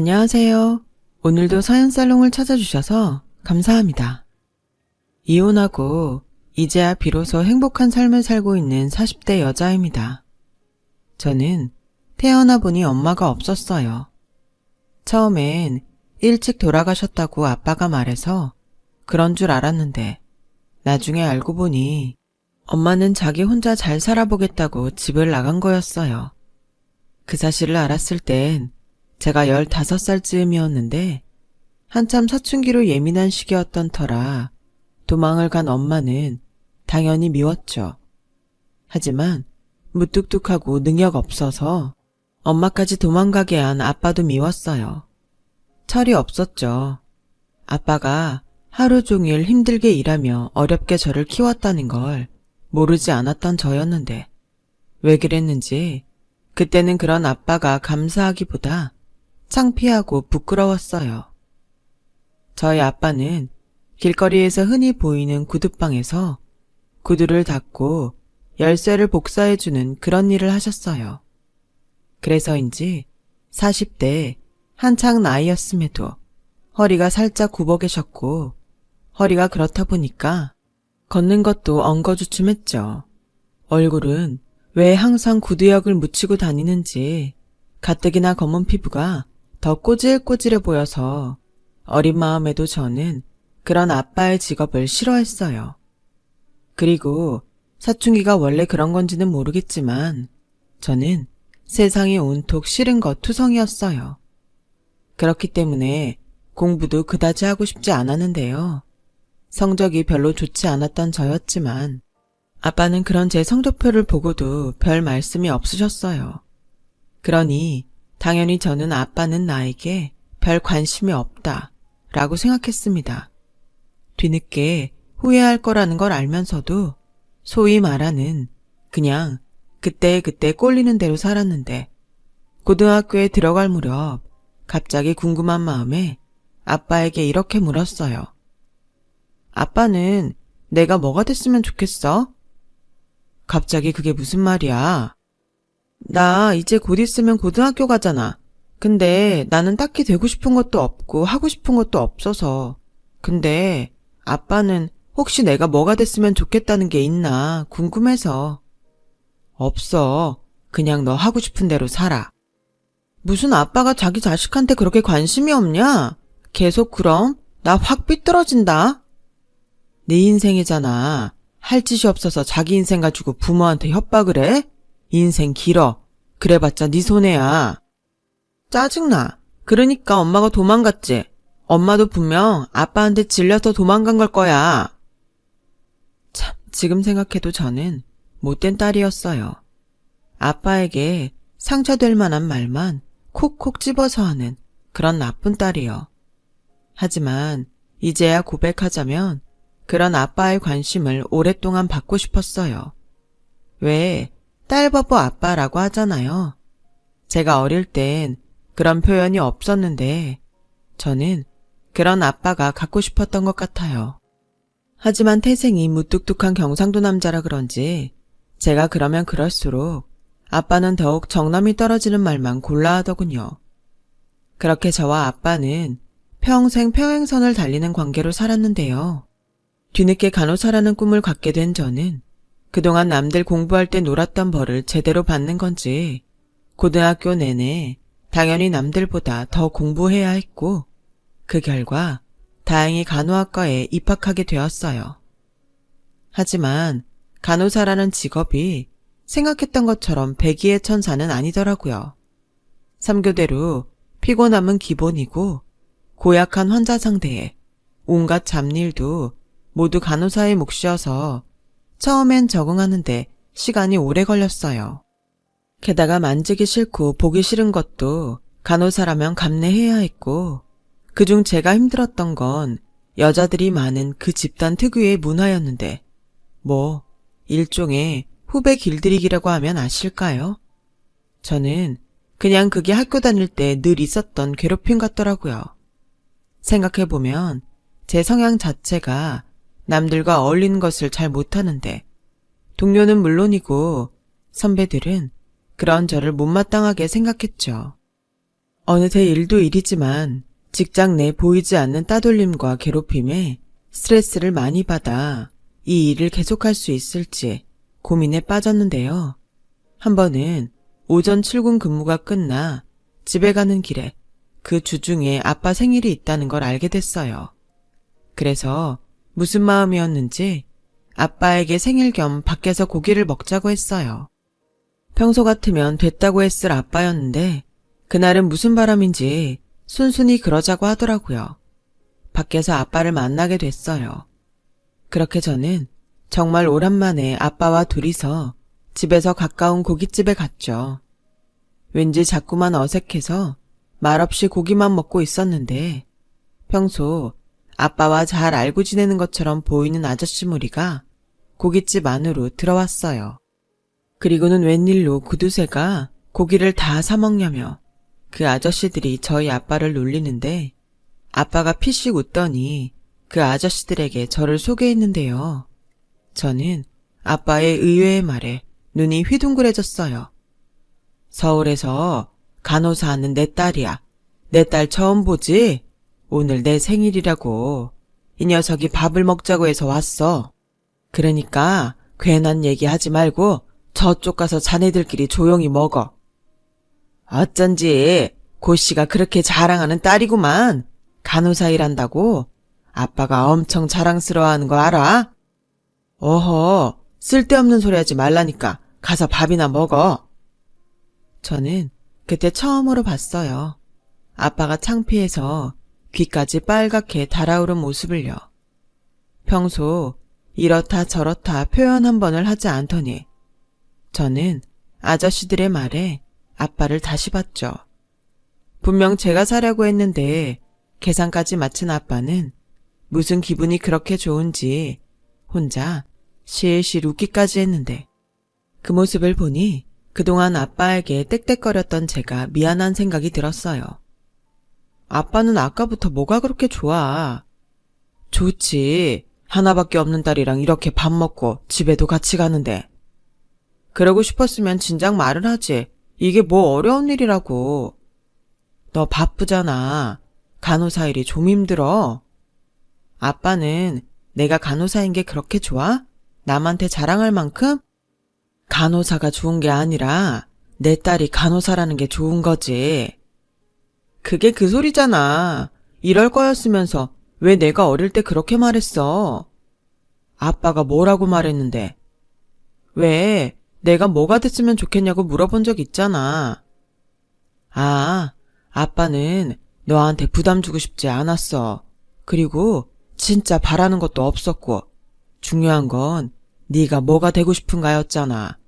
안녕하세요. 오늘도 서연살롱을 찾아주셔서 감사합니다. 이혼하고 이제야 비로소 행복한 삶을 살고 있는 40대 여자입니다. 저는 태어나 보니 엄마가 없었어요. 처음엔 일찍 돌아가셨다고 아빠가 말해서 그런 줄 알았는데 나중에 알고 보니 엄마는 자기 혼자 잘 살아보겠다고 집을 나간 거였어요. 그 사실을 알았을 땐 제가 15살쯤이었는데 한참 사춘기로 예민한 시기였던 터라 도망을 간 엄마는 당연히 미웠죠. 하지만 무뚝뚝하고 능력 없어서 엄마까지 도망가게 한 아빠도 미웠어요. 철이 없었죠. 아빠가 하루 종일 힘들게 일하며 어렵게 저를 키웠다는 걸 모르지 않았던 저였는데 왜 그랬는지 그때는 그런 아빠가 감사하기보다 창피하고 부끄러웠어요. 저희 아빠는 길거리에서 흔히 보이는 구두방에서 구두를 닦고 열쇠를 복사해주는 그런 일을 하셨어요. 그래서인지 40대 한창 나이였음에도 허리가 살짝 굽어 계셨고 허리가 그렇다 보니까 걷는 것도 엉거주춤했죠. 얼굴은 왜 항상 구두약을 묻히고 다니는지 가뜩이나 검은 피부가 더 꼬질꼬질해 보여서 어린 마음에도 저는 그런 아빠의 직업을 싫어했어요. 그리고 사춘기가 원래 그런 건지는 모르겠지만 저는 세상이 온통 싫은 것 투성이었어요. 그렇기 때문에 공부도 그다지 하고 싶지 않았는데요. 성적이 별로 좋지 않았던 저였지만 아빠는 그런 제 성적표를 보고도 별 말씀이 없으셨어요. 그러니 당연히 저는 아빠는 나에게 별 관심이 없다 라고 생각했습니다. 뒤늦게 후회할 거라는 걸 알면서도 소위 말하는 그냥 그때그때 꼴리는 대로 살았는데 고등학교에 들어갈 무렵 갑자기 궁금한 마음에 아빠에게 이렇게 물었어요. 아빠는 내가 뭐가 됐으면 좋겠어? 갑자기 그게 무슨 말이야? 나 이제 곧 있으면 고등학교 가잖아. 근데 나는 딱히 되고 싶은 것도 없고 하고 싶은 것도 없어서. 근데 아빠는 혹시 내가 뭐가 됐으면 좋겠다는 게 있나 궁금해서. 없어. 그냥 너 하고 싶은 대로 살아. 무슨 아빠가 자기 자식한테 그렇게 관심이 없냐? 계속 그럼 나 확 삐뚤어진다. 네 인생이잖아. 할 짓이 없어서 자기 인생 가지고 부모한테 협박을 해? 인생 길어. 그래봤자 네 손해야. 짜증나. 그러니까 엄마가 도망갔지. 엄마도 분명 아빠한테 질려서 도망간 걸 거야. 참, 지금 생각해도 저는 못된 딸이었어요. 아빠에게 상처될 만한 말만 콕콕 집어서 하는 그런 나쁜 딸이요. 하지만 이제야 고백하자면 그런 아빠의 관심을 오랫동안 받고 싶었어요. 왜 딸바보 아빠라고 하잖아요. 제가 어릴 땐 그런 표현이 없었는데 저는 그런 아빠가 갖고 싶었던 것 같아요. 하지만 태생이 무뚝뚝한 경상도 남자라 그런지 제가 그러면 그럴수록 아빠는 더욱 정남이 떨어지는 말만 골라 하더군요. 그렇게 저와 아빠는 평생 평행선을 달리는 관계로 살았는데요. 뒤늦게 간호사라는 꿈을 갖게 된 저는 그동안 남들 공부할 때 놀았던 벌을 제대로 받는 건지 고등학교 내내 당연히 남들보다 더 공부해야 했고 그 결과 다행히 간호학과에 입학하게 되었어요. 하지만 간호사라는 직업이 생각했던 것처럼 백의의 천사는 아니더라고요. 3교대로 피곤함은 기본이고 고약한 환자 상대에 온갖 잡일도 모두 간호사의 몫이어서 처음엔 적응하는데 시간이 오래 걸렸어요. 게다가 만지기 싫고 보기 싫은 것도 간호사라면 감내해야 했고 그중 제가 힘들었던 건 여자들이 많은 그 집단 특유의 문화였는데 뭐 일종의 후배 길들이기라고 하면 아실까요? 저는 그냥 그게 학교 다닐 때 늘 있었던 괴롭힘 같더라고요. 생각해보면 제 성향 자체가 남들과 어울리는 것을 잘 못하는데 동료는 물론이고 선배들은 그런 저를 못마땅하게 생각했죠. 어느새 일도 일이지만 직장 내 보이지 않는 따돌림과 괴롭힘에 스트레스를 많이 받아 이 일을 계속할 수 있을지 고민에 빠졌는데요. 한 번은 오전 출근 근무가 끝나 집에 가는 길에 그 주중에 아빠 생일이 있다는 걸 알게 됐어요. 그래서 무슨 마음이었는지 아빠에게 생일 겸 밖에서 고기를 먹자고 했어요. 평소 같으면 됐다고 했을 아빠였는데 그날은 무슨 바람인지 순순히 그러자고 하더라고요. 밖에서 아빠를 만나게 됐어요. 그렇게 저는 정말 오랜만에 아빠와 둘이서 집에서 가까운 고깃집에 갔죠. 왠지 자꾸만 어색해서 말없이 고기만 먹고 있었는데 평소 아빠와 잘 알고 지내는 것처럼 보이는 아저씨 무리가 고깃집 안으로 들어왔어요. 그리고는 웬일로 구두쇠가 고기를 다 사먹냐며 그 아저씨들이 저희 아빠를 놀리는데 아빠가 피식 웃더니 그 아저씨들에게 저를 소개했는데요. 저는 아빠의 의외의 말에 눈이 휘둥그레졌어요. 서울에서 간호사 하는 내 딸이야. 내 딸 처음 보지? 오늘 내 생일이라고. 이 녀석이 밥을 먹자고 해서 왔어. 그러니까 괜한 얘기 하지 말고 저쪽 가서 자네들끼리 조용히 먹어. 어쩐지 고씨가 그렇게 자랑하는 딸이구만. 간호사 일한다고 아빠가 엄청 자랑스러워하는 거 알아? 어허, 쓸데없는 소리 하지 말라니까 가서 밥이나 먹어. 저는 그때 처음으로 봤어요. 아빠가 창피해서 귀까지 빨갛게 달아오른 모습을요. 평소 이렇다 저렇다 표현 한 번을 하지 않더니 저는 아저씨들의 말에 아빠를 다시 봤죠. 분명 제가 사려고 했는데 계산까지 마친 아빠는 무슨 기분이 그렇게 좋은지 혼자 실실 웃기까지 했는데 그 모습을 보니 그동안 아빠에게 떽떽거렸던 제가 미안한 생각이 들었어요. 아빠는 아까부터 뭐가 그렇게 좋아? 좋지. 하나밖에 없는 딸이랑 이렇게 밥 먹고 집에도 같이 가는데. 그러고 싶었으면 진작 말을 하지. 이게 뭐 어려운 일이라고. 너 바쁘잖아. 간호사 일이 좀 힘들어. 아빠는 내가 간호사인 게 그렇게 좋아? 남한테 자랑할 만큼? 간호사가 좋은 게 아니라 내 딸이 간호사라는 게 좋은 거지. 그게 그 소리잖아. 이럴 거였으면서 왜 내가 어릴 때 그렇게 말했어? 아빠가 뭐라고 말했는데? 왜 내가 뭐가 됐으면 좋겠냐고 물어본 적 있잖아. 아, 아빠는 너한테 부담 주고 싶지 않았어. 그리고 진짜 바라는 것도 없었고 중요한 건 네가 뭐가 되고 싶은가였잖아.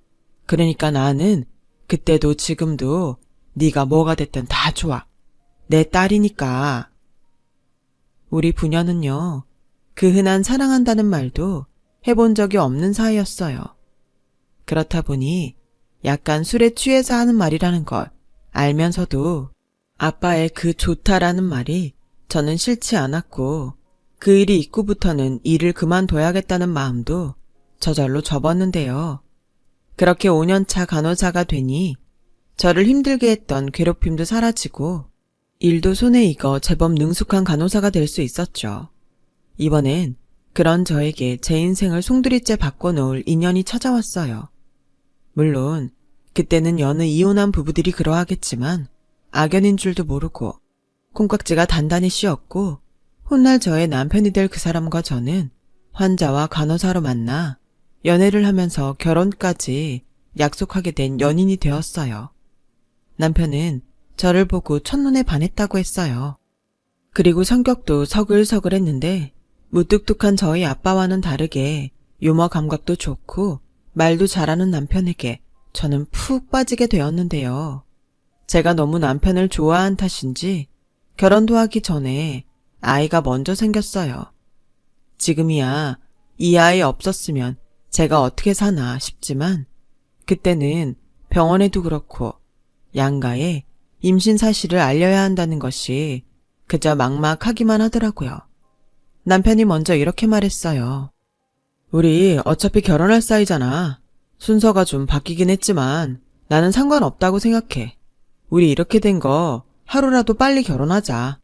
그러니까 나는 그때도 지금도 네가 뭐가 됐든 다 좋아. 내 딸이니까. 우리 부녀는요. 그 흔한 사랑한다는 말도 해본 적이 없는 사이였어요. 그렇다 보니 약간 술에 취해서 하는 말이라는 걸 알면서도 아빠의 그 좋다라는 말이 저는 싫지 않았고 그 일이 있고부터는 일을 그만둬야겠다는 마음도 저절로 접었는데요. 그렇게 5년차 간호사가 되니 저를 힘들게 했던 괴롭힘도 사라지고 일도 손에 익어 제법 능숙한 간호사가 될 수 있었죠. 이번엔 그런 저에게 제 인생을 송두리째 바꿔놓을 인연이 찾아왔어요. 물론 그때는 여느 이혼한 부부들이 그러하겠지만 악연인 줄도 모르고 콩깍지가 단단히 씌었고 훗날 저의 남편이 될 그 사람과 저는 환자와 간호사로 만나 연애를 하면서 결혼까지 약속하게 된 연인이 되었어요. 남편은 저를 보고 첫눈에 반했다고 했어요. 그리고 성격도 서글서글했는데 무뚝뚝한 저희 아빠와는 다르게 유머 감각도 좋고 말도 잘하는 남편에게 저는 푹 빠지게 되었는데요. 제가 너무 남편을 좋아한 탓인지 결혼도 하기 전에 아이가 먼저 생겼어요. 지금이야 이 아이 없었으면 제가 어떻게 사나 싶지만 그때는 병원에도 그렇고 양가에 임신 사실을 알려야 한다는 것이 그저 막막하기만 하더라고요. 남편이 먼저 이렇게 말했어요. 우리 어차피 결혼할 사이잖아. 순서가 좀 바뀌긴 했지만 나는 상관없다고 생각해. 우리 이렇게 된 거 하루라도 빨리 결혼하자.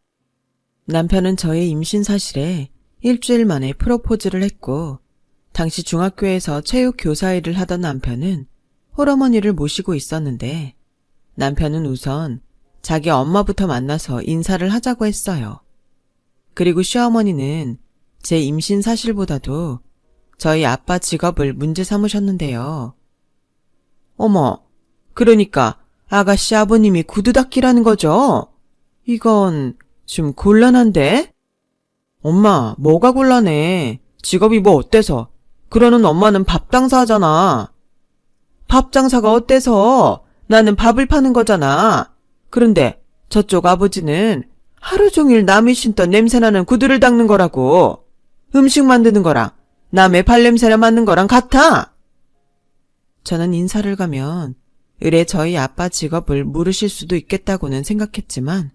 남편은 저의 임신 사실에 일주일 만에 프로포즈를 했고, 당시 중학교에서 체육 교사 일을 하던 남편은 홀어머니를 모시고 있었는데, 남편은 우선 자기 엄마부터 만나서 인사를 하자고 했어요. 그리고 시어머니는 제 임신 사실보다도 저희 아빠 직업을 문제 삼으셨는데요. 어머, 그러니까 아가씨 아버님이 구두 닦기라는 거죠? 이건 좀 곤란한데? 엄마, 뭐가 곤란해? 직업이 뭐 어때서? 그러는 엄마는 밥 장사하잖아. 밥 장사가 어때서? 나는 밥을 파는 거잖아. 그런데 저쪽 아버지는 하루 종일 남이 신던 냄새나는 구두를 닦는 거라고. 음식 만드는 거랑 남의 발냄새나 맡는 거랑 같아. 저는 인사를 가면 의뢰 저희 아빠 직업을 물으실 수도 있겠다고는 생각했지만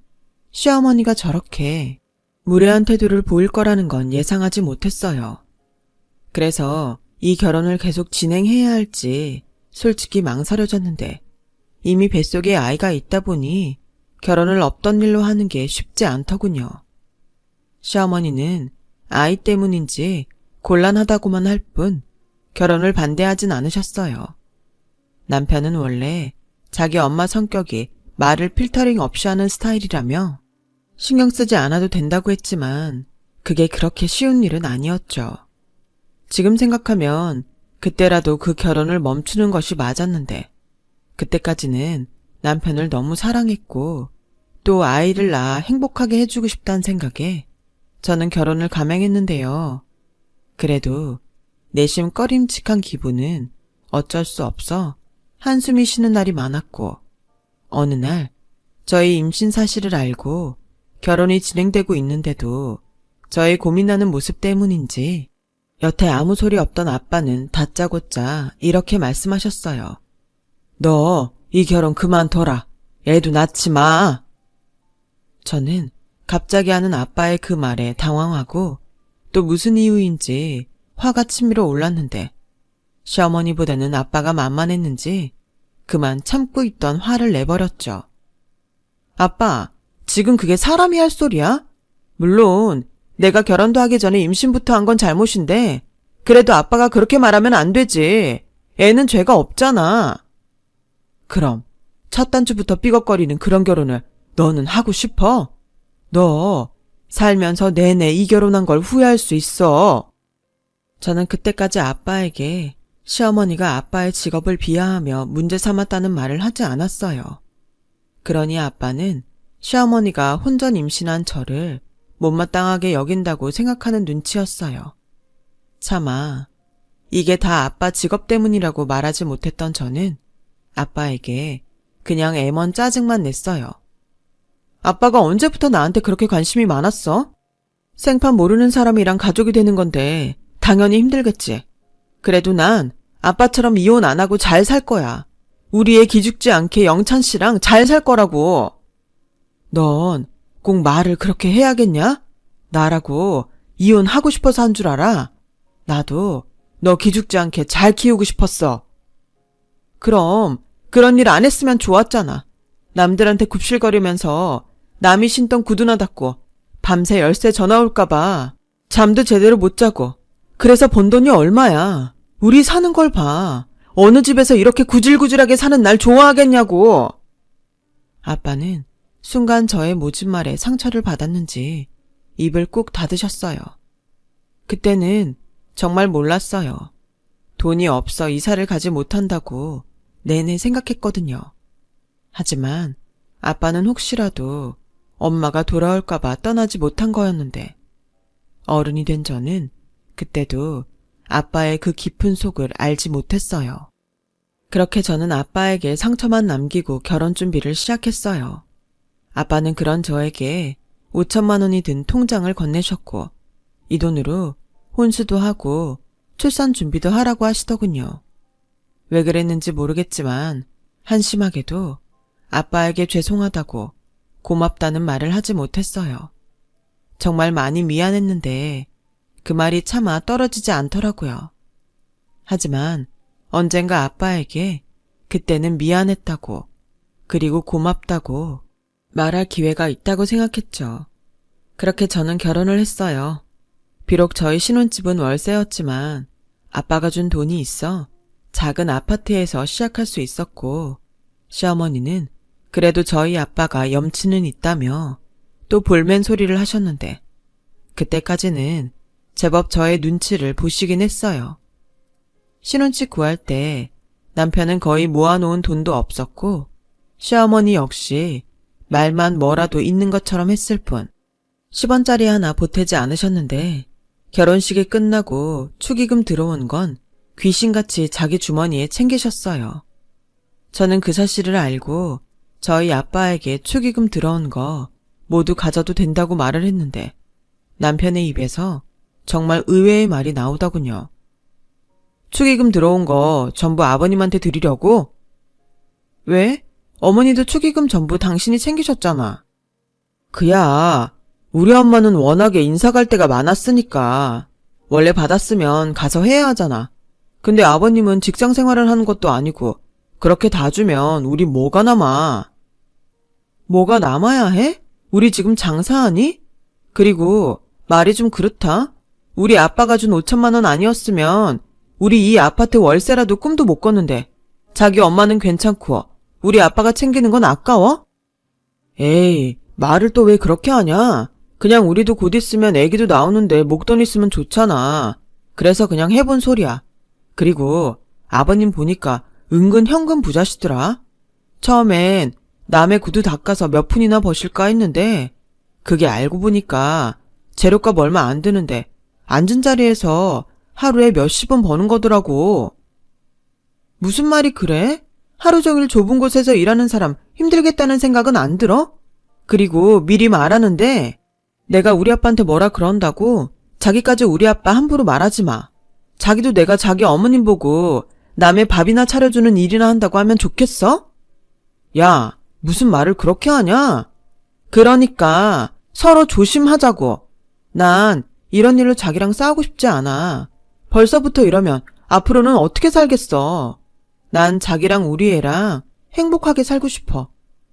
시어머니가 저렇게 무례한 태도를 보일 거라는 건 예상하지 못했어요. 그래서 이 결혼을 계속 진행해야 할지 솔직히 망설여졌는데 이미 뱃속에 아이가 있다 보니 결혼을 없던 일로 하는 게 쉽지 않더군요. 시어머니는 아이 때문인지 곤란하다고만 할 뿐 결혼을 반대하진 않으셨어요. 남편은 원래 자기 엄마 성격이 말을 필터링 없이 하는 스타일이라며 신경 쓰지 않아도 된다고 했지만 그게 그렇게 쉬운 일은 아니었죠. 지금 생각하면 그때라도 그 결혼을 멈추는 것이 맞았는데 그때까지는 남편을 너무 사랑했고 또 아이를 낳아 행복하게 해주고 싶다는 생각에 저는 결혼을 감행했는데요. 그래도 내심 꺼림칙한 기분은 어쩔 수 없어 한숨이 쉬는 날이 많았고 어느 날 저희 임신 사실을 알고 결혼이 진행되고 있는데도 저의 고민하는 모습 때문인지 여태 아무 소리 없던 아빠는 다짜고짜 이렇게 말씀하셨어요. 너 이 결혼 그만둬라. 애도 낳지 마. 저는 갑자기 하는 아빠의 그 말에 당황하고 또 무슨 이유인지 화가 치밀어 올랐는데 시어머니보다는 아빠가 만만했는지 그만 참고 있던 화를 내버렸죠. 아빠, 지금 그게 사람이 할 소리야? 물론 내가 결혼도 하기 전에 임신부터 한 건 잘못인데 그래도 아빠가 그렇게 말하면 안 되지. 애는 죄가 없잖아. 그럼 첫 단추부터 삐걱거리는 그런 결혼을 너는 하고 싶어? 너 살면서 내내 이 결혼한 걸 후회할 수 있어. 저는 그때까지 아빠에게 시어머니가 아빠의 직업을 비하하며 문제 삼았다는 말을 하지 않았어요. 그러니 아빠는 시어머니가 혼전 임신한 저를 못마땅하게 여긴다고 생각하는 눈치였어요. 차마 이게 다 아빠 직업 때문이라고 말하지 못했던 저는 아빠에게 그냥 애먼 짜증만 냈어요. 아빠가 언제부터 나한테 그렇게 관심이 많았어? 생판 모르는 사람이랑 가족이 되는 건데 당연히 힘들겠지. 그래도 난 아빠처럼 이혼 안 하고 잘 살 거야. 우리 애 기죽지 않게 영찬 씨랑 잘 살 거라고. 넌 꼭 말을 그렇게 해야겠냐? 나라고 이혼하고 싶어서 한 줄 알아? 나도 너 기죽지 않게 잘 키우고 싶었어. 그럼 그런 일 안 했으면 좋았잖아. 남들한테 굽실거리면서 남이 신던 구두나 닦고 밤새 열쇠 전화 올까봐 잠도 제대로 못 자고 그래서 번 돈이 얼마야. 우리 사는 걸 봐. 어느 집에서 이렇게 구질구질하게 사는 날 좋아하겠냐고. 아빠는 순간 저의 모진 말에 상처를 받았는지 입을 꾹 닫으셨어요. 그때는 정말 몰랐어요. 돈이 없어 이사를 가지 못한다고 내내 생각했거든요. 하지만 아빠는 혹시라도 엄마가 돌아올까봐 떠나지 못한 거였는데 어른이 된 저는 그때도 아빠의 그 깊은 속을 알지 못했어요. 그렇게 저는 아빠에게 상처만 남기고 결혼 준비를 시작했어요. 아빠는 그런 저에게 5천만 원이 든 통장을 건네셨고 이 돈으로 혼수도 하고 출산 준비도 하라고 하시더군요. 왜 그랬는지 모르겠지만 한심하게도 아빠에게 죄송하다고 고맙다는 말을 하지 못했어요. 정말 많이 미안했는데 그 말이 차마 떨어지지 않더라고요. 하지만 언젠가 아빠에게 그때는 미안했다고 그리고 고맙다고 말할 기회가 있다고 생각했죠. 그렇게 저는 결혼을 했어요. 비록 저희 신혼집은 월세였지만 아빠가 준 돈이 있어 작은 아파트에서 시작할 수 있었고, 시어머니는 그래도 저희 아빠가 염치는 있다며 또 볼멘 소리를 하셨는데, 그때까지는 제법 저의 눈치를 보시긴 했어요. 신혼집 구할 때 남편은 거의 모아놓은 돈도 없었고, 시어머니 역시 말만 뭐라도 있는 것처럼 했을 뿐 10원짜리 하나 보태지 않으셨는데, 결혼식이 끝나고 축의금 들어온 건 귀신같이 자기 주머니에 챙기셨어요. 저는 그 사실을 알고 저희 아빠에게 축의금 들어온 거 모두 가져도 된다고 말을 했는데, 남편의 입에서 정말 의외의 말이 나오더군요. 축의금 들어온 거 전부 아버님한테 드리려고? 왜? 어머니도 축의금 전부 당신이 챙기셨잖아. 그야, 우리 엄마는 워낙에 인사 갈 데가 많았으니까 원래 받았으면 가서 해야 하잖아. 근데 아버님은 직장 생활을 하는 것도 아니고 그렇게 다 주면 우리 뭐가 남아? 뭐가 남아야 해? 우리 지금 장사하니? 그리고 말이 좀 그렇다. 우리 아빠가 준 5천만 원 아니었으면 우리 이 아파트 월세라도 꿈도 못 꿨는데 자기 엄마는 괜찮고 우리 아빠가 챙기는 건 아까워? 에이, 말을 또 왜 그렇게 하냐? 그냥 우리도 곧 있으면 애기도 나오는데 목돈 있으면 좋잖아. 그래서 그냥 해본 소리야. 그리고 아버님 보니까 은근 현금 부자시더라. 처음엔 남의 구두 닦아서 몇 푼이나 버실까 했는데 그게 알고 보니까 재료값 얼마 안 드는데 앉은 자리에서 하루에 몇십원 버는 거더라고. 무슨 말이 그래? 하루 종일 좁은 곳에서 일하는 사람 힘들겠다는 생각은 안 들어? 그리고 미리 말하는데 내가 우리 아빠한테 뭐라 그런다고 자기까지 우리 아빠 함부로 말하지 마. 자기도 내가 자기 어머님 보고 남의 밥이나 차려주는 일이나 한다고 하면 좋겠어? 야, 무슨 말을 그렇게 하냐? 그러니까 서로 조심하자고. 난 이런 일로 자기랑 싸우고 싶지 않아. 벌써부터 이러면 앞으로는 어떻게 살겠어. 난 자기랑 우리 애랑 행복하게 살고 싶어.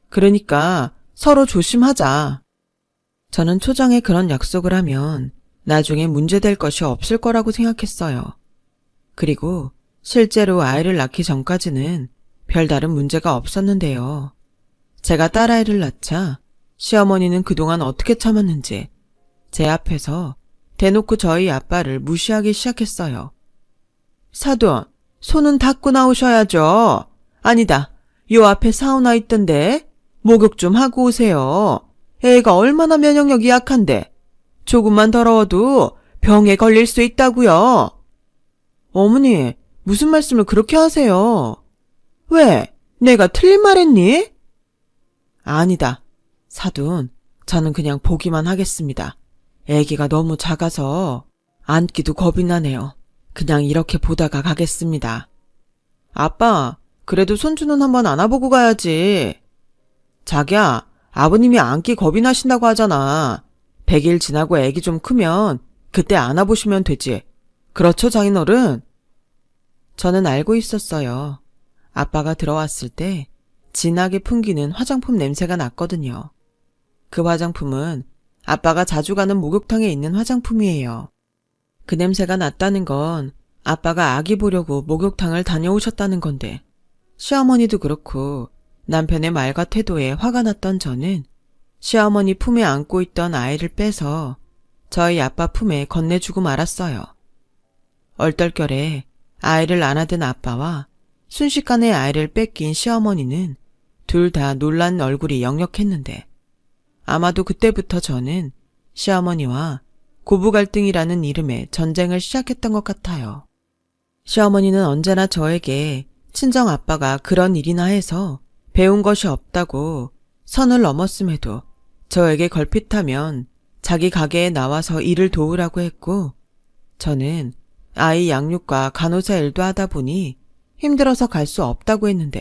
그러니까 서로 조심하자. 저는 초장에 그런 약속을 하면 나중에 문제될 것이 없을 거라고 생각했어요. 그리고 실제로 아이를 낳기 전까지는 별다른 문제가 없었는데요. 제가 딸아이를 낳자 시어머니는 그동안 어떻게 참았는지 제 앞에서 대놓고 저희 아빠를 무시하기 시작했어요. 사돈, 손은 닦고 나오셔야죠. 아니다, 요 앞에 사우나 있던데 목욕 좀 하고 오세요. 애가 얼마나 면역력이 약한데 조금만 더러워도 병에 걸릴 수 있다고요. 어머니, 무슨 말씀을 그렇게 하세요? 왜? 내가 틀린 말 했니? 아니다. 사돈, 저는 그냥 보기만 하겠습니다. 애기가 너무 작아서 안기도 겁이 나네요. 그냥 이렇게 보다가 가겠습니다. 아빠, 그래도 손주는 한번 안아보고 가야지. 자기야, 아버님이 안기 겁이 나신다고 하잖아. 100일 지나고 애기 좀 크면 그때 안아보시면 되지. 그렇죠, 장인어른? 저는 알고 있었어요. 아빠가 들어왔을 때 진하게 풍기는 화장품 냄새가 났거든요. 그 화장품은 아빠가 자주 가는 목욕탕에 있는 화장품이에요. 그 냄새가 났다는 건 아빠가 아기 보려고 목욕탕을 다녀오셨다는 건데, 시어머니도 그렇고 남편의 말과 태도에 화가 났던 저는 시어머니 품에 안고 있던 아이를 빼서 저희 아빠 품에 건네주고 말았어요. 얼떨결에 아이를 안아든 아빠와 순식간에 아이를 뺏긴 시어머니는 둘 다 놀란 얼굴이 역력했는데, 아마도 그때부터 저는 시어머니와 고부 갈등이라는 이름의 전쟁을 시작했던 것 같아요. 시어머니는 언제나 저에게 친정 아빠가 그런 일이나 해서 배운 것이 없다고 선을 넘었음에도 저에게 걸핏하면 자기 가게에 나와서 일을 도우라고 했고, 저는 아이 양육과 간호사 일도 하다 보니 힘들어서 갈 수 없다고 했는데,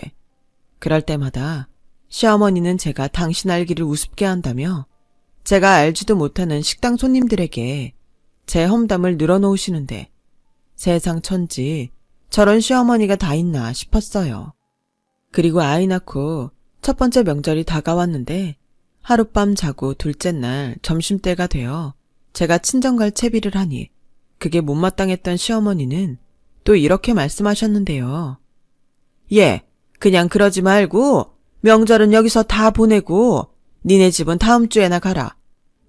그럴 때마다 시어머니는 제가 당신 알기를 우습게 한다며 제가 알지도 못하는 식당 손님들에게 제 험담을 늘어놓으시는데, 세상 천지 저런 시어머니가 다 있나 싶었어요. 그리고 아이 낳고 첫 번째 명절이 다가왔는데 하룻밤 자고 둘째 날 점심때가 되어 제가 친정갈 채비를 하니 그게 못마땅했던 시어머니는 또 이렇게 말씀하셨는데요. 얘, 그냥 그러지 말고 명절은 여기서 다 보내고 니네 집은 다음 주에나 가라.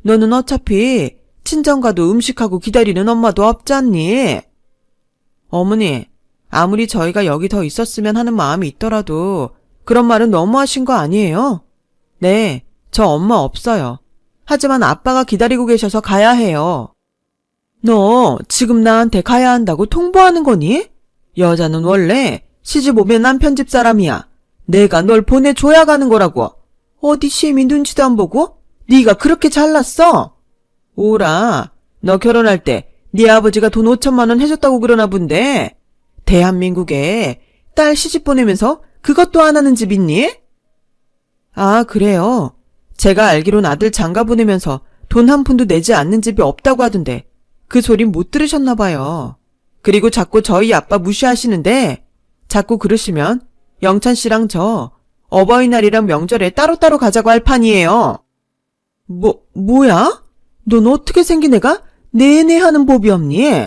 너는 어차피 친정 가도 음식하고 기다리는 엄마도 없잖니. 어머니, 아무리 저희가 여기 더 있었으면 하는 마음이 있더라도 그런 말은 너무하신 거 아니에요? 네, 저 엄마 없어요. 하지만 아빠가 기다리고 계셔서 가야 해요. 너 지금 나한테 가야 한다고 통보하는 거니? 여자는 원래 시집 오면 남편 집 사람이야. 내가 널 보내줘야 가는 거라고. 어디 시엠이 눈치도 안 보고? 네가 그렇게 잘났어? 오라, 너 결혼할 때 네 아버지가 돈 5천만 원 해줬다고 그러나 본데 대한민국에 딸 시집 보내면서 그것도 안 하는 집 있니? 아, 그래요. 제가 알기론 아들 장가 보내면서 돈 한 푼도 내지 않는 집이 없다고 하던데 그 소린 못 들으셨나 봐요. 그리고 자꾸 저희 아빠 무시하시는데 자꾸 그러시면 영찬 씨랑 저 어버이날이랑 명절에 따로따로 가자고 할 판이에요. 뭐야? 넌 어떻게 생긴 애가 내내 하는 법이 없니?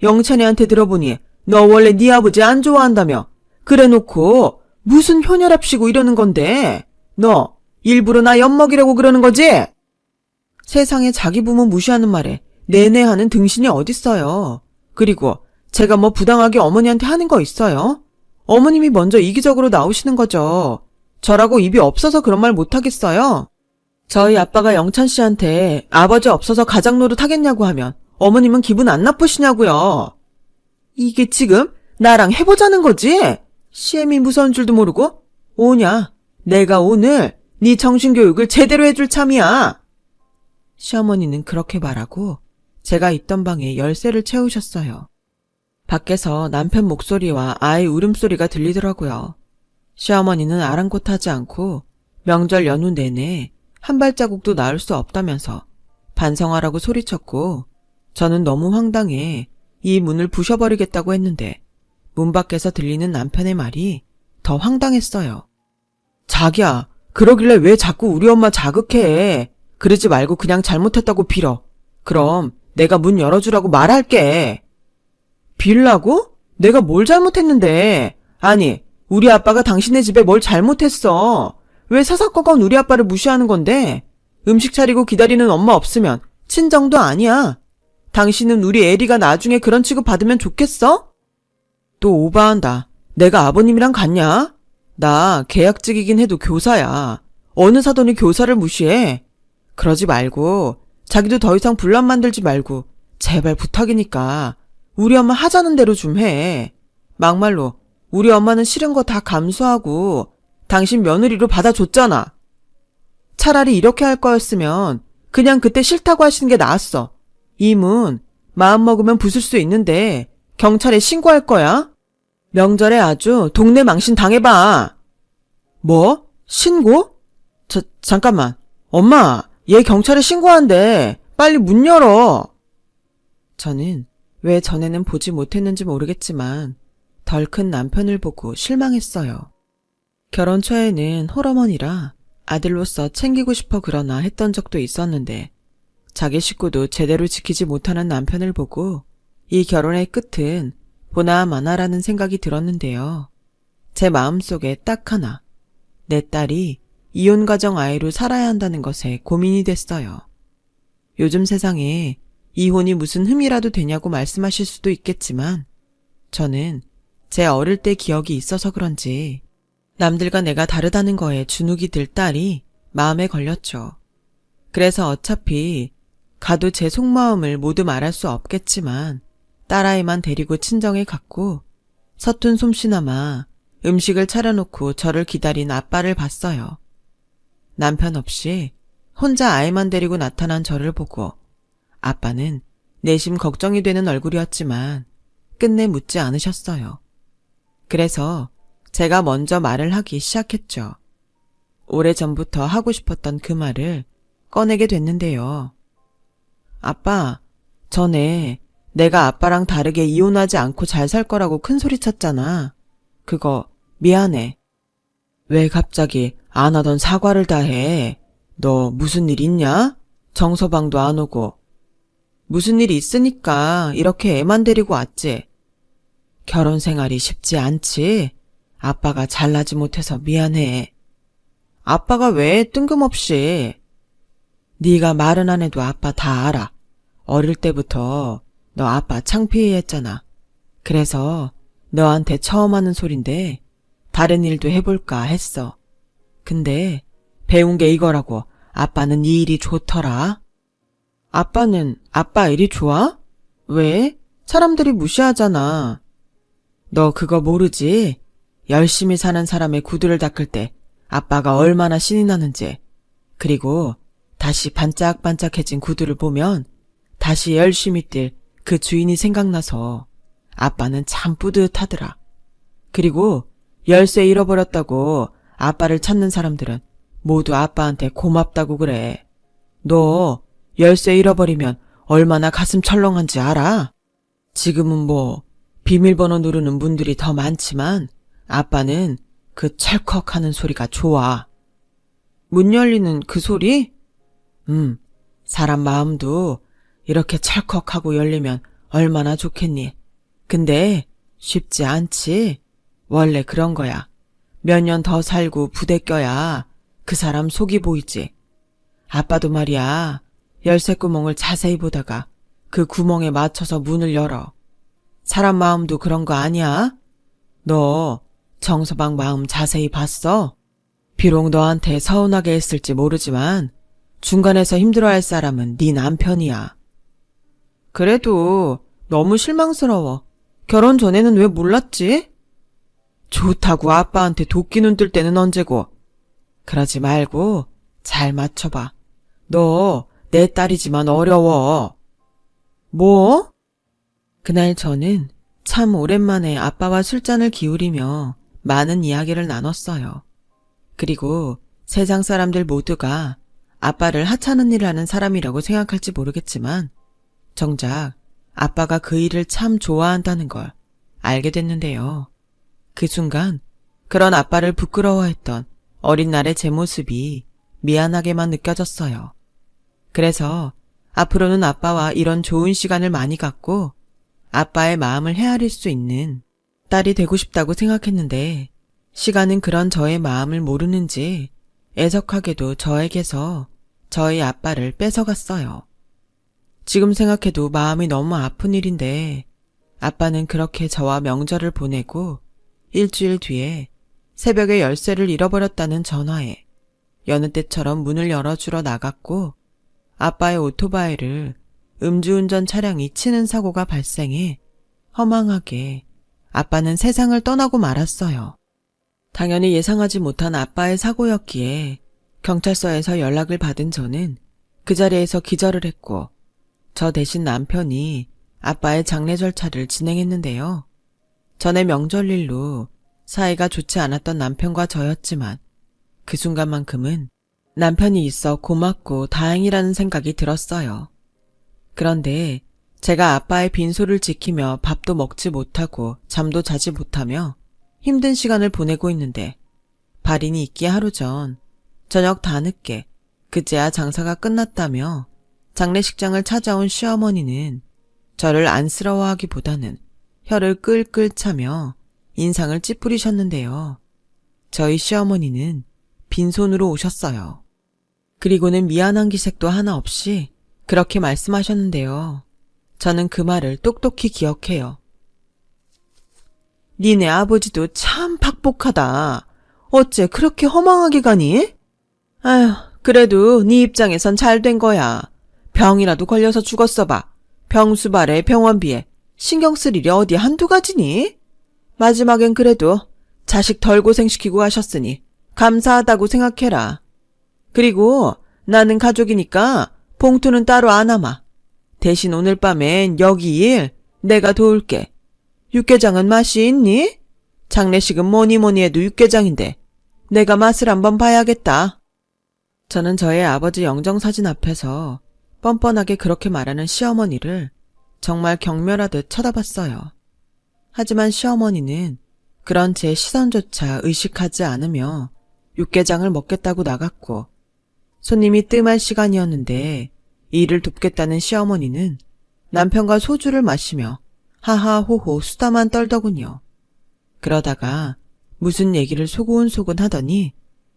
영찬이한테 들어보니 너 원래 네 아버지 안 좋아한다며. 그래놓고 무슨 효녀랍시고 이러는 건데 너 일부러 나 엿먹이려고 그러는 거지? 세상에 자기 부모 무시하는 말에 내내 하는 등신이 어딨어요. 그리고 제가 뭐 부당하게 어머니한테 하는 거 있어요? 어머님이 먼저 이기적으로 나오시는 거죠. 저라고 입이 없어서 그런 말 못하겠어요? 저희 아빠가 영찬 씨한테 아버지 없어서 가장 노릇 하겠냐고 하면 어머님은 기분 안 나쁘시냐고요. 이게 지금 나랑 해보자는 거지? 시엠이 무서운 줄도 모르고? 오냐, 내가 오늘 네 정신교육을 제대로 해줄 참이야. 시어머니는 그렇게 말하고 제가 있던 방에 열쇠를 채우셨어요. 밖에서 남편 목소리와 아이 울음소리가 들리더라고요. 시어머니는 아랑곳하지 않고 명절 연휴 내내 한 발자국도 나올 수 없다면서 반성하라고 소리쳤고 저는 너무 황당해 이 문을 부셔버리겠다고 했는데 문 밖에서 들리는 남편의 말이 더 황당했어요. 자기야, 그러길래 왜 자꾸 우리 엄마 자극해. 그러지 말고 그냥 잘못했다고 빌어. 그럼 내가 문 열어주라고 말할게. 빌라고? 내가 뭘 잘못했는데. 아니, 우리 아빠가 당신네 집에 뭘 잘못했어. 왜 사사건건 우리 아빠를 무시하는 건데? 음식 차리고 기다리는 엄마 없으면 친정도 아니야. 당신은 우리 애리가 나중에 그런 취급 받으면 좋겠어? 또 오바한다. 내가 아버님이랑 같냐? 나 계약직이긴 해도 교사야. 어느 사돈이 교사를 무시해? 그러지 말고 자기도 더 이상 분란 만들지 말고 제발 부탁이니까 우리 엄마 하자는 대로 좀 해. 막말로 우리 엄마는 싫은 거 다 감수하고 당신 며느리로 받아줬잖아. 차라리 이렇게 할 거였으면 그냥 그때 싫다고 하시는 게 나았어. 이 문 마음먹으면 부술 수 있는데 경찰에 신고할 거야. 명절에 아주 동네 망신 당해봐. 뭐? 신고? 잠깐만. 엄마, 얘 경찰에 신고한대. 빨리 문 열어. 저는 왜 전에는 보지 못했는지 모르겠지만 덜 큰 남편을 보고 실망했어요. 결혼 초에는 홀어머니라 아들로서 챙기고 싶어 그러나 했던 적도 있었는데 자기 식구도 제대로 지키지 못하는 남편을 보고 이 결혼의 끝은 보나마나라는 생각이 들었는데요. 제 마음속에 딱 하나, 내 딸이 이혼 가정 아이로 살아야 한다는 것에 고민이 됐어요. 요즘 세상에 이혼이 무슨 흠이라도 되냐고 말씀하실 수도 있겠지만 저는 제 어릴 때 기억이 있어서 그런지 남들과 내가 다르다는 거에 주눅이 들 딸이 마음에 걸렸죠. 그래서 어차피 가도 제 속마음을 모두 말할 수 없겠지만 딸아이만 데리고 친정에 갔고 서툰 솜씨나마 음식을 차려놓고 저를 기다린 아빠를 봤어요. 남편 없이 혼자 아이만 데리고 나타난 저를 보고 아빠는 내심 걱정이 되는 얼굴이었지만 끝내 묻지 않으셨어요. 그래서 제가 먼저 말을 하기 시작했죠. 오래전부터 하고 싶었던 그 말을 꺼내게 됐는데요. 아빠, 전에 내가 아빠랑 다르게 이혼하지 않고 잘 살 거라고 큰소리 쳤잖아. 그거 미안해. 왜 갑자기 안 하던 사과를 다 해? 너 무슨 일 있냐? 정서방도 안 오고. 무슨 일이 있으니까 이렇게 애만 데리고 왔지. 결혼 생활이 쉽지 않지. 아빠가 잘나지 못해서 미안해. 아빠가 왜 뜬금없이. 네가 말은 안 해도 아빠 다 알아. 어릴 때부터 너 아빠 창피해했잖아. 그래서 너한테 처음 하는 소린데 다른 일도 해볼까 했어. 근데 배운 게 이거라고. 아빠는 네 일이 좋더라. 아빠는 아빠 일이 좋아? 왜? 사람들이 무시하잖아. 너 그거 모르지? 열심히 사는 사람의 구두를 닦을 때 아빠가 얼마나 신이 나는지. 그리고 다시 반짝반짝해진 구두를 보면 다시 열심히 뛸 그 주인이 생각나서 아빠는 참 뿌듯하더라. 그리고 열쇠 잃어버렸다고 아빠를 찾는 사람들은 모두 아빠한테 고맙다고 그래. 너 열쇠 잃어버리면 얼마나 가슴 철렁한지 알아? 지금은 뭐 비밀번호 누르는 분들이 더 많지만 아빠는 그 찰컥하는 소리가 좋아. 문 열리는 그 소리? 사람 마음도 이렇게 찰컥하고 열리면 얼마나 좋겠니? 근데 쉽지 않지. 원래 그런 거야. 몇 년 더 살고 부대 껴야 그 사람 속이 보이지. 아빠도 말이야. 열쇠 구멍을 자세히 보다가 그 구멍에 맞춰서 문을 열어. 사람 마음도 그런 거 아니야? 너 정서방 마음 자세히 봤어? 비록 너한테 서운하게 했을지 모르지만 중간에서 힘들어할 사람은 네 남편이야. 그래도 너무 실망스러워. 결혼 전에는 왜 몰랐지? 좋다고 아빠한테 도끼 눈 뜰 때는 언제고. 그러지 말고 잘 맞춰봐. 너 내 딸이지만 어려워. 뭐? 그날 저는 참 오랜만에 아빠와 술잔을 기울이며 많은 이야기를 나눴어요. 그리고 세상 사람들 모두가 아빠를 하찮은 일을 하는 사람이라고 생각할지 모르겠지만 정작 아빠가 그 일을 참 좋아한다는 걸 알게 됐는데요. 그 순간 그런 아빠를 부끄러워했던 어린 날의 제 모습이 미안하게만 느껴졌어요. 그래서 앞으로는 아빠와 이런 좋은 시간을 많이 갖고 아빠의 마음을 헤아릴 수 있는 딸이 되고 싶다고 생각했는데 시간은 그런 저의 마음을 모르는지 애석하게도 저에게서 저희 아빠를 뺏어갔어요. 지금 생각해도 마음이 너무 아픈 일인데 아빠는 그렇게 저와 명절을 보내고 일주일 뒤에 새벽에 열쇠를 잃어버렸다는 전화에 여느 때처럼 문을 열어주러 나갔고 아빠의 오토바이를 음주운전 차량이 치는 사고가 발생해 허망하게 아빠는 세상을 떠나고 말았어요. 당연히 예상하지 못한 아빠의 사고였기에 경찰서에서 연락을 받은 저는 그 자리에서 기절을 했고 저 대신 남편이 아빠의 장례 절차를 진행했는데요. 전에 명절일로 사이가 좋지 않았던 남편과 저였지만 그 순간만큼은 남편이 있어 고맙고 다행이라는 생각이 들었어요. 그런데 제가 아빠의 빈소를 지키며 밥도 먹지 못하고 잠도 자지 못하며 힘든 시간을 보내고 있는데 발인이 있기 하루 전 저녁 다 늦게 그제야 장사가 끝났다며 장례식장을 찾아온 시어머니는 저를 안쓰러워하기보다는 혀를 끌끌 차며 인상을 찌푸리셨는데요. 저희 시어머니는 빈손으로 오셨어요. 그리고는 미안한 기색도 하나 없이 그렇게 말씀하셨는데요. 저는 그 말을 똑똑히 기억해요. 니네 아버지도 참 팍복하다. 어째 그렇게 허망하게 가니? 아휴, 그래도 네 입장에선 잘 된 거야. 병이라도 걸려서 죽었어 봐. 병수발에 병원비에 신경 쓸 일이 어디 한두 가지니? 마지막엔 그래도 자식 덜 고생시키고 하셨으니 감사하다고 생각해라. 그리고 나는 가족이니까 봉투는 따로 안 하마. 대신 오늘 밤엔 여기 일 내가 도울게. 육개장은 맛이 있니? 장례식은 뭐니 해도 육개장인데 내가 맛을 한번 봐야겠다. 저는 저의 아버지 영정사진 앞에서 뻔뻔하게 그렇게 말하는 시어머니를 정말 경멸하듯 쳐다봤어요. 하지만 시어머니는 그런 제 시선조차 의식하지 않으며 육개장을 먹겠다고 나갔고 손님이 뜸할 시간이었는데 일을 돕겠다는 시어머니는 남편과 소주를 마시며 하하호호 수다만 떨더군요. 그러다가 무슨 얘기를 소곤소곤 하더니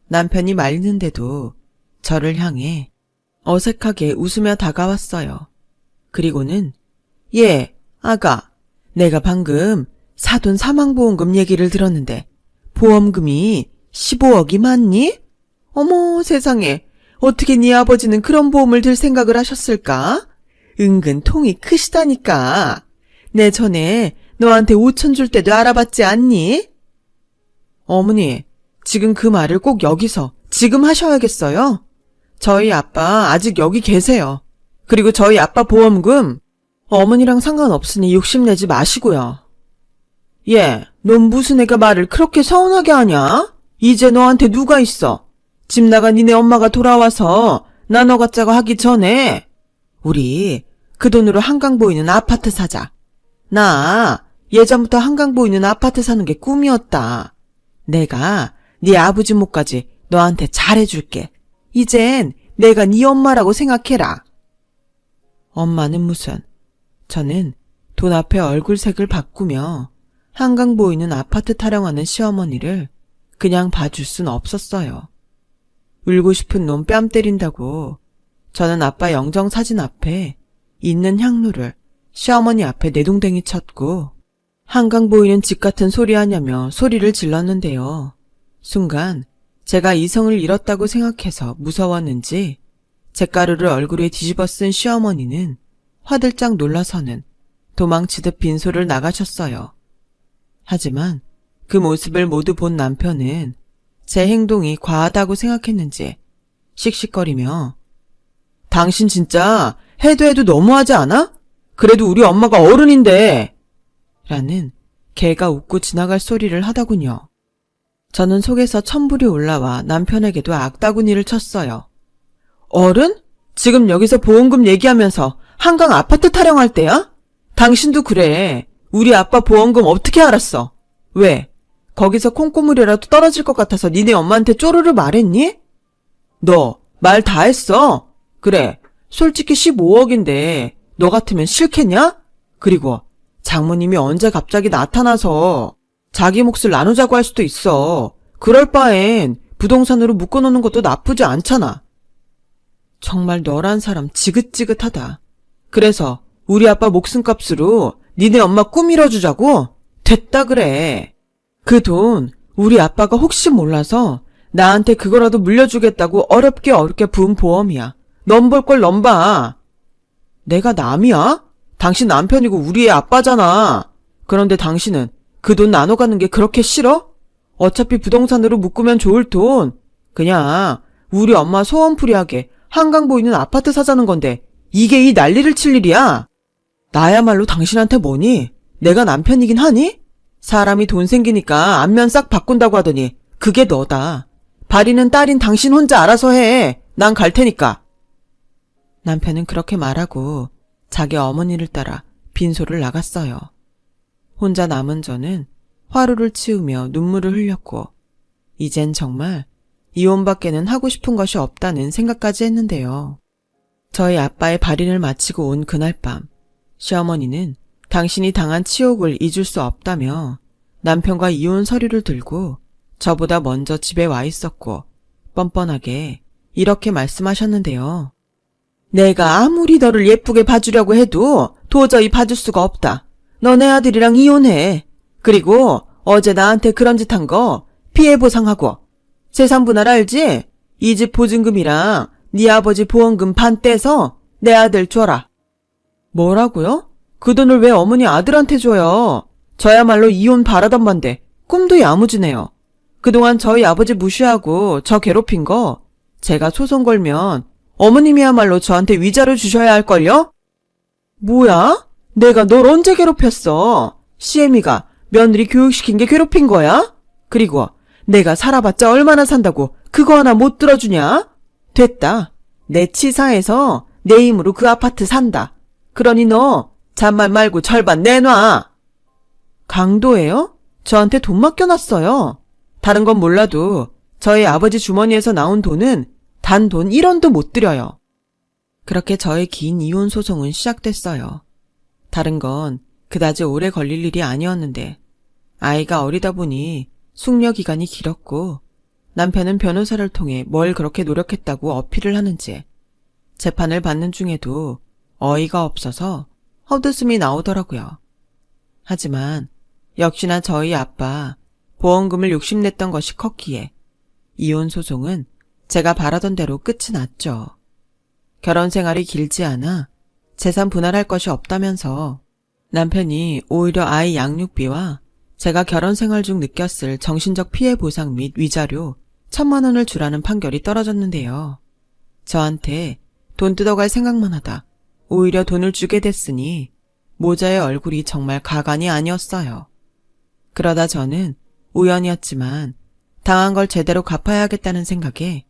남편이 말리는데도 저를 향해 어색하게 웃으며 다가왔어요. 그리고는 예, 아가, 내가 방금 사돈 사망보험금 얘기를 들었는데 보험금이 15억이 맞니? 어머 세상에, 어떻게 네 아버지는 그런 보험을 들 생각을 하셨을까? 은근 통이 크시다니까. 내 전에 너한테 5천 줄 때도 알아봤지 않니? 어머니, 지금 그 말을 꼭 여기서 지금 하셔야겠어요? 저희 아빠 아직 여기 계세요. 그리고 저희 아빠 보험금 어머니랑 상관없으니 욕심내지 마시고요. 예, 넌 무슨 애가 말을 그렇게 서운하게 하냐? 이제 너한테 누가 있어? 집 나간 니네 엄마가 돌아와서 나 너 같자고 하기 전에 우리 그 돈으로 한강 보이는 아파트 사자. 나 예전부터 한강 보이는 아파트 사는 게 꿈이었다. 내가 네 아버지 몫까지 너한테 잘해줄게. 이젠 내가 네 엄마라고 생각해라. 엄마는 무슨. 저는 돈 앞에 얼굴색을 바꾸며 한강 보이는 아파트 타령하는 시어머니를 그냥 봐줄 순 없었어요. 울고 싶은 놈 뺨 때린다고 저는 아빠 영정 사진 앞에 있는 향로를 시어머니 앞에 내동댕이 쳤고 한강 보이는 집 같은 소리 하냐며 소리를 질렀는데요. 순간 제가 이성을 잃었다고 생각해서 무서웠는지 잿가루를 얼굴에 뒤집어 쓴 시어머니는 화들짝 놀라서는 도망치듯 빈소를 나가셨어요. 하지만 그 모습을 모두 본 남편은 제 행동이 과하다고 생각했는지 씩씩거리며 당신 진짜 해도 너무하지 않아? 그래도 우리 엄마가 어른인데 라는 개가 웃고 지나갈 소리를 하더군요. 저는 속에서 천불이 올라와 남편에게도 악다구니를 쳤어요. 어른? 지금 여기서 보험금 얘기하면서 한강 아파트 타령할 때야? 당신도 그래. 우리 아빠 보험금 어떻게 알았어? 왜? 거기서 콩고물이라도 떨어질 것 같아서 니네 엄마한테 쪼르르 말했니? 너 말 다 했어? 그래, 솔직히 15억인데 너 같으면 싫겠냐? 그리고 장모님이 언제 갑자기 나타나서 자기 몫을 나누자고 할 수도 있어. 그럴 바엔 부동산으로 묶어놓는 것도 나쁘지 않잖아. 정말 너란 사람 지긋지긋하다. 그래서 우리 아빠 목숨값으로 니네 엄마 꾸밀어주자고? 됐다 그래. 그 돈 우리 아빠가 혹시 몰라서 나한테 그거라도 물려주겠다고 어렵게 부은 보험이야. 넌 볼 걸 넌 봐. 내가 남이야? 당신 남편이고 우리의 아빠잖아. 그런데 당신은 그 돈 나눠가는 게 그렇게 싫어? 어차피 부동산으로 묶으면 좋을 돈. 그냥 우리 엄마 소원풀이하게 한강 보이는 아파트 사자는 건데 이게 이 난리를 칠 일이야? 나야말로 당신한테 뭐니? 내가 남편이긴 하니? 사람이 돈 생기니까 안면 싹 바꾼다고 하더니 그게 너다. 발이는 딸인 당신 혼자 알아서 해. 난 갈 테니까. 남편은 그렇게 말하고 자기 어머니를 따라 빈소를 나갔어요. 혼자 남은 저는 화루를 치우며 눈물을 흘렸고 이젠 정말 이혼밖에는 하고 싶은 것이 없다는 생각까지 했는데요. 저희 아빠의 발인을 마치고 온 그날 밤 시어머니는 당신이 당한 치욕을 잊을 수 없다며 남편과 이혼 서류를 들고 저보다 먼저 집에 와 있었고 뻔뻔하게 이렇게 말씀하셨는데요. 내가 아무리 너를 예쁘게 봐주려고 해도 도저히 봐줄 수가 없다. 너네 아들이랑 이혼해. 그리고 어제 나한테 그런 짓 한 거 피해 보상하고 재산 분할 알지? 이 집 보증금이랑 네 아버지 보험금 반 떼서 내 아들 줘라. 뭐라고요? 그 돈을 왜 어머니 아들한테 줘요? 저야말로 이혼 바라던 반데 꿈도 야무지네요. 그동안 저희 아버지 무시하고 저 괴롭힌 거 제가 소송 걸면 어머님이야말로 저한테 위자료 주셔야 할걸요? 뭐야? 내가 널 언제 괴롭혔어? 시애미가 며느리 교육시킨 게 괴롭힌 거야? 그리고 내가 살아봤자 얼마나 산다고 그거 하나 못 들어주냐? 됐다. 내 치사해서 내 힘으로 그 아파트 산다. 그러니 너 잔말 말고 절반 내놔. 강도예요? 저한테 돈 맡겨놨어요. 다른 건 몰라도 저희 아버지 주머니에서 나온 돈은 단 돈 1원도 못 드려요. 그렇게 저의 긴 이혼 소송은 시작됐어요. 다른 건 그다지 오래 걸릴 일이 아니었는데 아이가 어리다 보니 숙려 기간이 길었고 남편은 변호사를 통해 뭘 그렇게 노력했다고 어필을 하는지 재판을 받는 중에도 어이가 없어서 헛웃음이 나오더라고요. 하지만 역시나 저희 아빠 보험금을 욕심냈던 것이 컸기에 이혼 소송은 제가 바라던 대로 끝이 났죠. 결혼 생활이 길지 않아 재산 분할할 것이 없다면서 남편이 오히려 아이 양육비와 제가 결혼 생활 중 느꼈을 정신적 피해 보상 및 위자료 1,000만 원을 주라는 판결이 떨어졌는데요. 저한테 돈 뜯어갈 생각만 하다 오히려 돈을 주게 됐으니 모자의 얼굴이 정말 가관이 아니었어요. 그러다 저는 우연이었지만 당한 걸 제대로 갚아야겠다는 생각에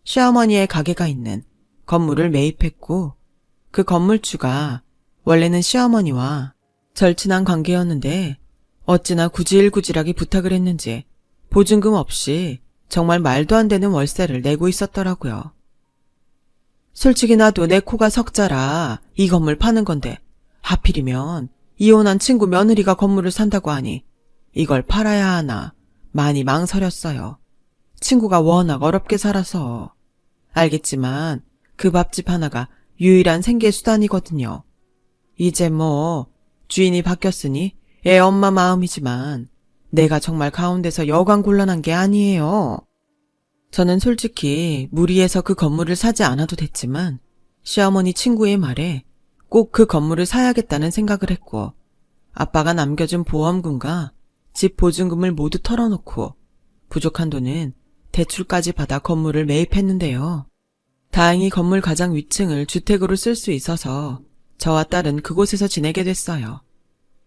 시어머니의 가게가 있는 건물을 매입했고 그 건물주가 원래는 시어머니와 절친한 관계였는데 어찌나 구질구질하게 부탁을 했는지 보증금 없이 정말 말도 안 되는 월세를 내고 있었더라고요. 솔직히 나도 내 코가 석자라 이 건물 파는 건데 하필이면 이혼한 친구 며느리가 건물을 산다고 하니 이걸 팔아야 하나 많이 망설였어요. 친구가 워낙 어렵게 살아서. 알겠지만 그 밥집 하나가 유일한 생계수단이거든요. 이제 뭐 주인이 바뀌었으니 애 엄마 마음이지만 내가 정말 가운데서 여간 곤란한 게 아니에요. 저는 솔직히 무리해서 그 건물을 사지 않아도 됐지만 시어머니 친구의 말에 꼭 그 건물을 사야겠다는 생각을 했고 아빠가 남겨준 보험금과 집 보증금을 모두 털어놓고 부족한 돈은 대출까지 받아 건물을 매입했는데요. 다행히 건물 가장 위층을 주택으로 쓸 수 있어서 저와 딸은 그곳에서 지내게 됐어요.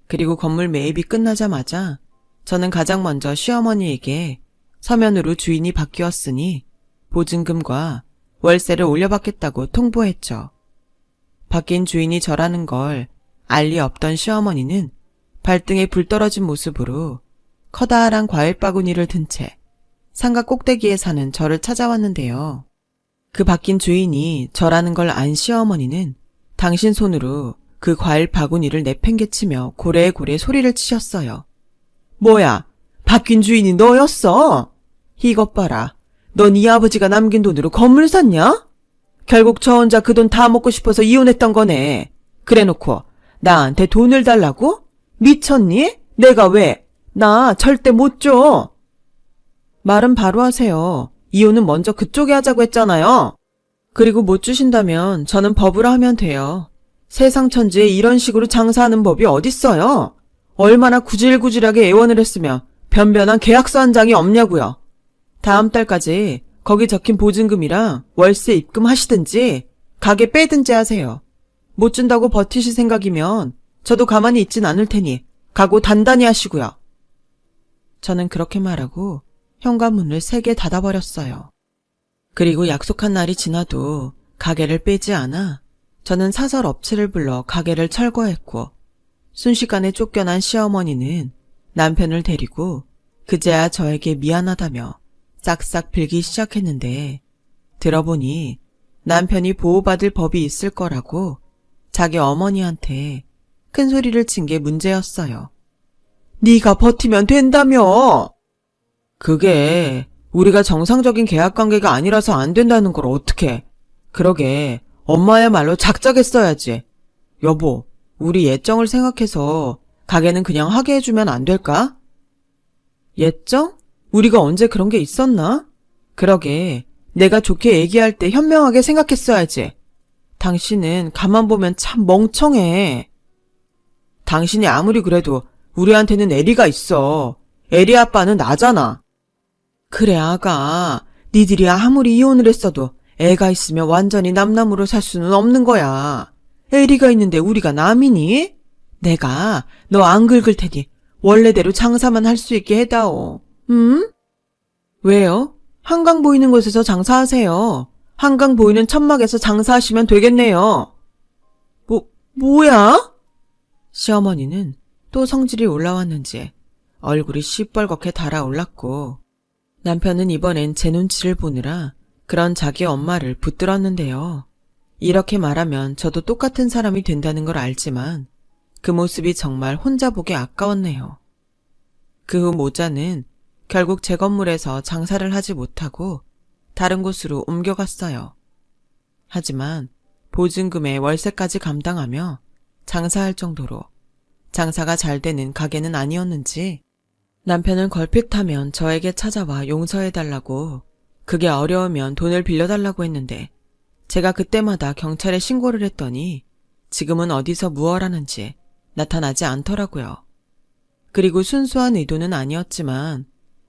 그리고 건물 매입이 끝나자마자 저는 가장 먼저 시어머니에게 서면으로 주인이 바뀌었으니 보증금과 월세를 올려받겠다고 통보했죠. 바뀐 주인이 저라는 걸 알 리 없던 시어머니는 발등에 불 떨어진 모습으로 커다란 과일 바구니를 든 채 상가 꼭대기에 사는 저를 찾아왔는데요. 그 바뀐 주인이 저라는 걸 안 시어머니는 당신 손으로 그 과일 바구니를 내팽개치며 고래고래 소리를 치셨어요. 뭐야, 바뀐 주인이 너였어? 이것 봐라. 넌 이 아버지가 남긴 돈으로 건물 샀냐? 결국 저 혼자 그 돈 다 먹고 싶어서 이혼했던 거네. 그래놓고 나한테 돈을 달라고? 미쳤니? 내가 왜? 나 절대 못 줘. 말은 바로 하세요. 이혼은 먼저 그쪽이 하자고 했잖아요. 그리고 못 주신다면 저는 법으로 하면 돼요. 세상 천지에 이런 식으로 장사하는 법이 어딨어요? 얼마나 구질구질하게 애원을 했으면 변변한 계약서 한 장이 없냐고요. 다음 달까지 거기 적힌 보증금이랑 월세 입금하시든지 가게 빼든지 하세요. 못 준다고 버티실 생각이면 저도 가만히 있진 않을 테니 각오 단단히 하시고요. 저는 그렇게 말하고 현관문을 3개 닫아버렸어요. 그리고 약속한 날이 지나도 가게를 빼지 않아 저는 사설 업체를 불러 가게를 철거했고 순식간에 쫓겨난 시어머니는 남편을 데리고 그제야 저에게 미안하다며 싹싹 빌기 시작했는데 들어보니 남편이 보호받을 법이 있을 거라고 자기 어머니한테 큰 소리를 친 게 문제였어요. 네가 버티면 된다며. 그게 우리가 정상적인 계약관계가 아니라서 안 된다는 걸 어떡해. 그러게 엄마야말로 작작했어야지. 여보, 우리 예정을 생각해서 가게는 그냥 하게 해주면 안 될까? 예정? 우리가 언제 그런 게 있었나? 그러게 내가 좋게 얘기할 때 현명하게 생각했어야지. 당신은 가만 보면 참 멍청해. 당신이 아무리 그래도 우리한테는 애리가 있어. 애리 아빠는 나잖아. 그래 아가, 니들이 아무리 이혼을 했어도 애가 있으면 완전히 남남으로 살 수는 없는 거야. 애리가 있는데 우리가 남이니? 내가 너 안 긁을 테니 원래대로 장사만 할 수 있게 해다오. 응? 왜요? 한강 보이는 곳에서 장사하세요. 한강 보이는 천막에서 장사하시면 되겠네요. 뭐야? 시어머니는 또 성질이 올라왔는지 얼굴이 시뻘겋게 달아올랐고 남편은 이번엔 제 눈치를 보느라 그런 자기 엄마를 붙들었는데요. 이렇게 말하면 저도 똑같은 사람이 된다는 걸 알지만 그 모습이 정말 혼자 보기 아까웠네요. 그 후 모자는 결국 제 건물에서 장사를 하지 못하고 다른 곳으로 옮겨갔어요. 하지만 보증금에 월세까지 감당하며 장사할 정도로 장사가 잘 되는 가게는 아니었는지 남편은 걸핏하면 저에게 찾아와 용서해달라고, 그게 어려우면 돈을 빌려달라고 했는데 제가 그때마다 경찰에 신고를 했더니 지금은 어디서 무얼 하는지 나타나지 않더라고요. 그리고 순수한 의도는 아니었지만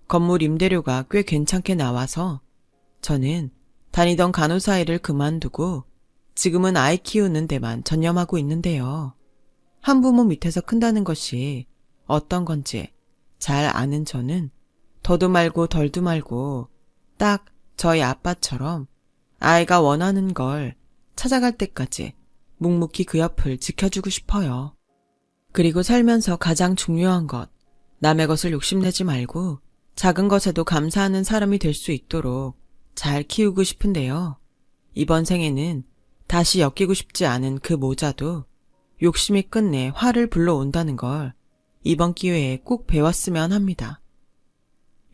건물 임대료가 꽤 괜찮게 나와서 저는 다니던 간호사 일을 그만두고 지금은 아이 키우는 데만 전념하고 있는데요. 한부모 밑에서 큰다는 것이 어떤 건지 잘 아는 저는 더도 말고 덜도 말고 딱 저희 아빠처럼 아이가 원하는 걸 찾아갈 때까지 묵묵히 그 옆을 지켜주고 싶어요. 그리고 살면서 가장 중요한 것, 남의 것을 욕심내지 말고 작은 것에도 감사하는 사람이 될 수 있도록 잘 키우고 싶은데요. 이번 생에는 다시 엮이고 싶지 않은 그 모자도 욕심이 끝내 화를 불러온다는 걸 이번 기회에 꼭 배웠으면 합니다.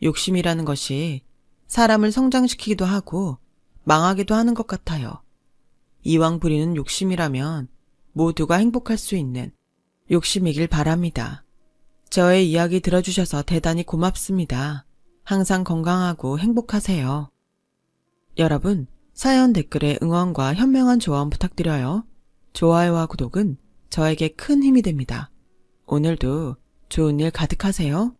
욕심이라는 것이 사람을 성장시키기도 하고 망하기도 하는 것 같아요. 이왕 부리는 욕심이라면 모두가 행복할 수 있는 욕심이길 바랍니다. 저의 이야기 들어주셔서 대단히 고맙습니다. 항상 건강하고 행복하세요. 여러분, 사연 댓글에 응원과 현명한 조언 부탁드려요. 좋아요와 구독은 저에게 큰 힘이 됩니다. 오늘도 좋은 일 가득하세요.